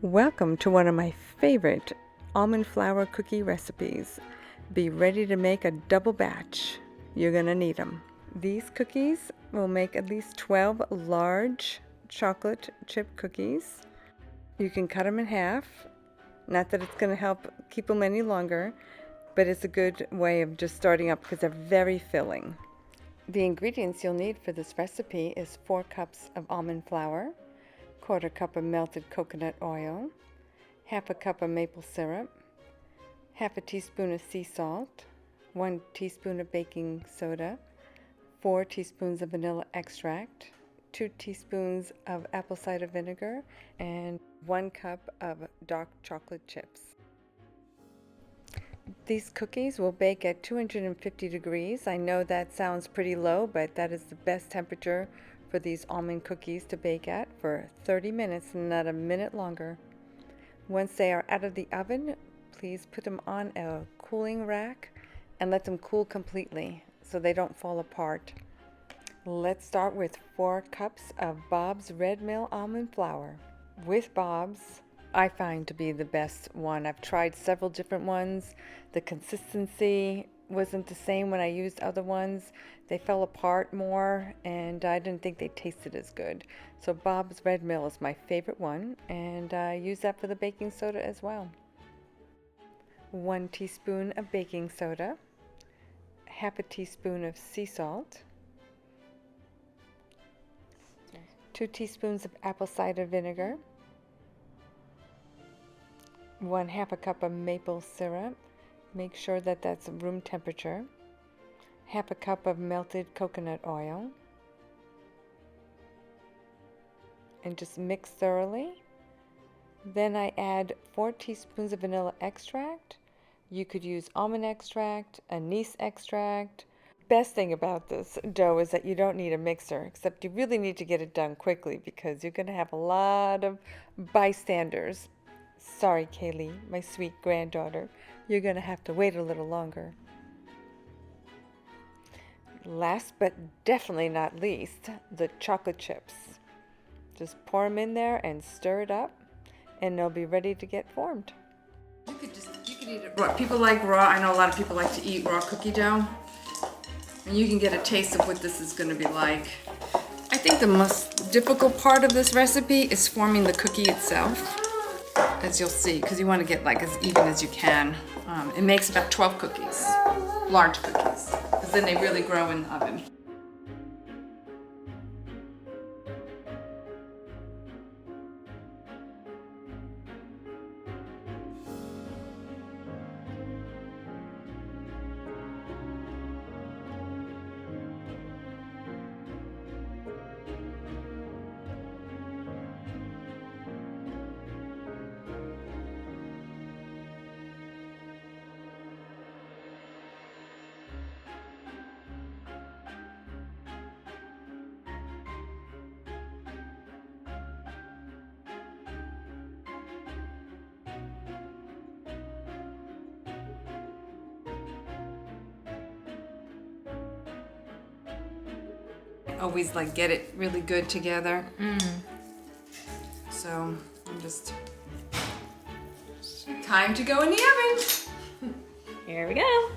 Welcome to one of my favorite almond flour cookie recipes. Be ready to make a double batch. You're gonna need them. These cookies will make at least 12 large chocolate chip cookies. You can cut them in half. Not that it's gonna help keep them any longer, but it's a good way of just starting up because they're very filling. The ingredients you'll need for this recipe is 4 cups of almond flour, 1/4 cup of melted coconut oil, 1/2 cup of maple syrup, 1/2 teaspoon of sea salt, 1 teaspoon of baking soda, 4 teaspoons of vanilla extract, 2 teaspoons of apple cider vinegar, and 1 cup of dark chocolate chips. These cookies will bake at 250 degrees. I know that sounds pretty low, but that is the best temperature for these almond cookies to bake at for 30 minutes, not a minute longer. Once they are out of the oven, please put them on a cooling rack and let them cool completely so they don't fall apart. Let's start with 4 cups of Bob's Red Mill almond flour. With Bob's, I find to be the best one. I've tried several different ones. The consistency wasn't the same when I used other ones. They fell apart more and I didn't think they tasted as good. So Bob's Red Mill is my favorite one, and I use that for the baking soda as well. 1 teaspoon of baking soda, 1/2 teaspoon of sea salt, 2 teaspoons of apple cider vinegar, 1/2 cup of maple syrup. Make sure that that's room temperature. 1/2 cup of melted coconut oil. And just mix thoroughly. Then I add 4 teaspoons of vanilla extract. You could use almond extract, anise extract. Best thing about this dough is that you don't need a mixer, except you really need to get it done quickly because you're going to have a lot of bystanders. Sorry, Kaylee, my sweet granddaughter. You're going to have to wait a little longer. Last but definitely not least, the chocolate chips. Just pour them in there and stir it up, and they'll be ready to get formed. You could eat it raw. People like raw. I know a lot of people like to eat raw cookie dough. And you can get a taste of what this is going to be like. I think the most difficult part of this recipe is forming the cookie itself, as you'll see, because you want to get like as even as you can. It makes about 12 cookies, large cookies, because then they really grow in the oven. Always like get it really good together. So I'm just time to go in the oven. Here we go.